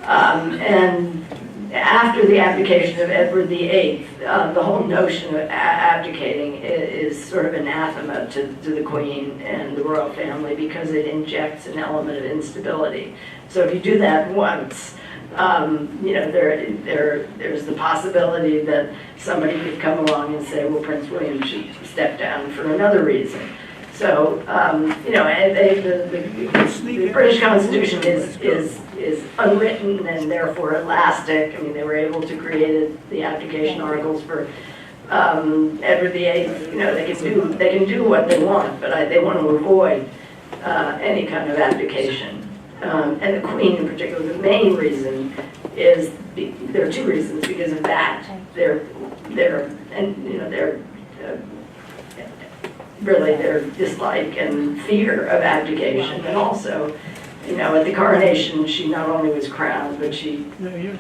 And after the abdication of Edward VIII, the whole notion of abdicating is sort of anathema to the Queen and the royal family because it injects an element of instability. So if you do that once, there's the possibility that somebody could come along and say, well, Prince William should step down for another reason. So, the British Constitution is unwritten and therefore elastic. I mean, they were able to create the abdication articles for Edward VIII. They can do what they want, but they want to avoid any kind of abdication. And the Queen in particular, the main reason is, there are two reasons because of that. Really their dislike and fear of abdication, and also, at the coronation, she not only was crowned, but she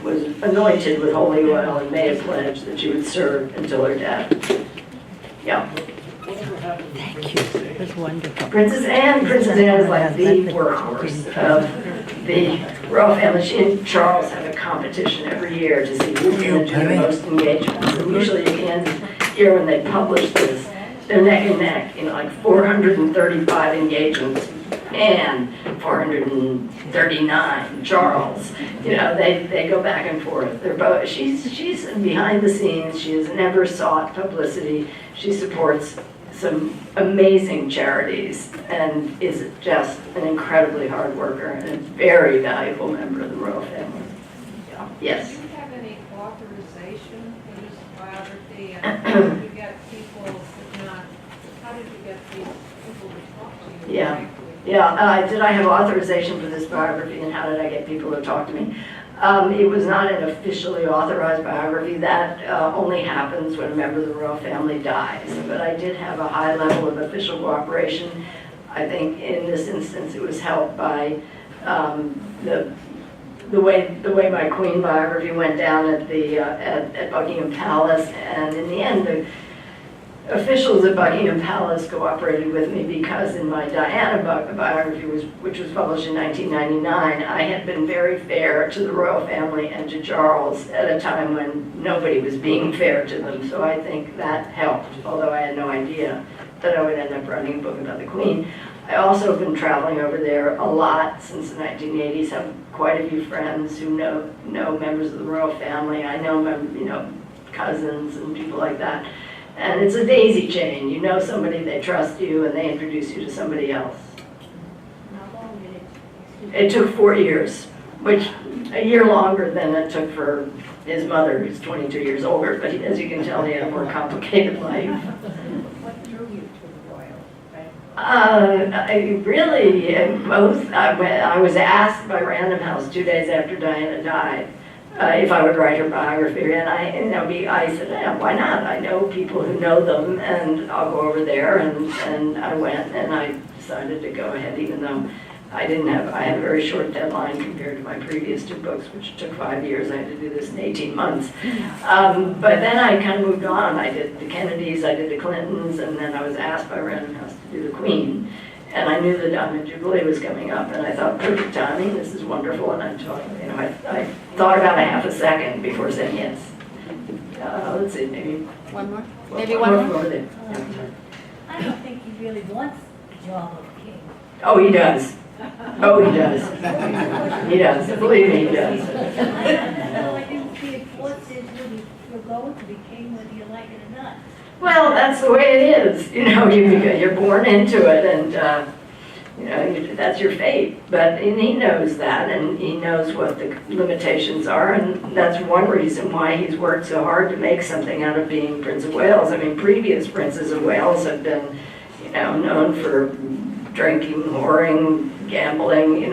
was anointed with holy oil and made a pledge that she would serve until her death. Yeah. Thank you. That's wonderful. Princess Anne is like the workhorse of the royal family. She and Charles have a competition every year to see who's going to do the most engagements. And usually at the end of the year when they publish this, they're neck and neck, like 435 engagements and 439 Charles. They go back and forth. They're both. She's behind the scenes. She has never sought publicity. She supports some amazing charities and is just an incredibly hard worker and a very valuable member of the royal family. Yes. Do you have any authorization for this biography? And how did you get people, how did you get these people to talk to you? Yeah. Did I have authorization for this biography, and how did I get people to talk to me? It was not an officially authorized biography. That only happens when a member of the royal family dies. But I did have a high level of official cooperation. I think in this instance it was helped by the way my Queen biography went down at Buckingham Palace, and in the end the officials at Buckingham Palace cooperated with me because in my Diana biography, which was published in 1999, I had been very fair to the royal family and to Charles at a time when nobody was being fair to them. So I think that helped, although I had no idea that I would end up writing a book about the Queen. I also have been traveling over there a lot since the 1980s. I have quite a few friends who know members of the royal family. I know cousins and people like that. And it's a daisy chain. You know somebody, they trust you, and they introduce you to somebody else. How long did It took 4 years, which a year longer than it took for his mother, who's 22 years older, but as you can tell, he had a more complicated life. What drew you to the royal family? I was asked by Random House 2 days after Diana died if I would write her biography, and I said, yeah, why not? I know people who know them, and I'll go over there, and I went, and I decided to go ahead, even though I had a very short deadline compared to my previous 2 books, which took 5 years. I had to do this in 18 months. But then I kind of moved on. I did the Kennedys, I did the Clintons, and then I was asked by Random House to do the Queen. And I knew the Diamond Jubilee was coming up, and I thought, perfect timing, this is wonderful. And I thought about a half a second before saying yes. Let's see, maybe One more? well, Maybe one more? over there. I don't think he really wants the job of king. Oh, he does. Oh, he does. He does. Believe me, he does. No, I think the importance is you're going to be king whether you like it or not. Well, that's the way it is. You're born into it, and that's your fate. But he knows that, and he knows what the limitations are, and that's one reason why he's worked so hard to make something out of being Prince of Wales. I mean, previous princes of Wales have been, known for drinking, whoring, gambling.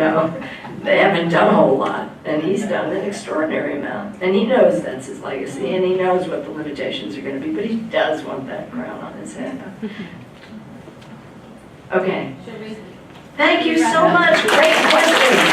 They haven't done a whole lot, and he's done an extraordinary amount. And he knows that's his legacy, and he knows what the limitations are going to be, but he does want that crown on his head. Okay. Should we? Thank you so much. Great question.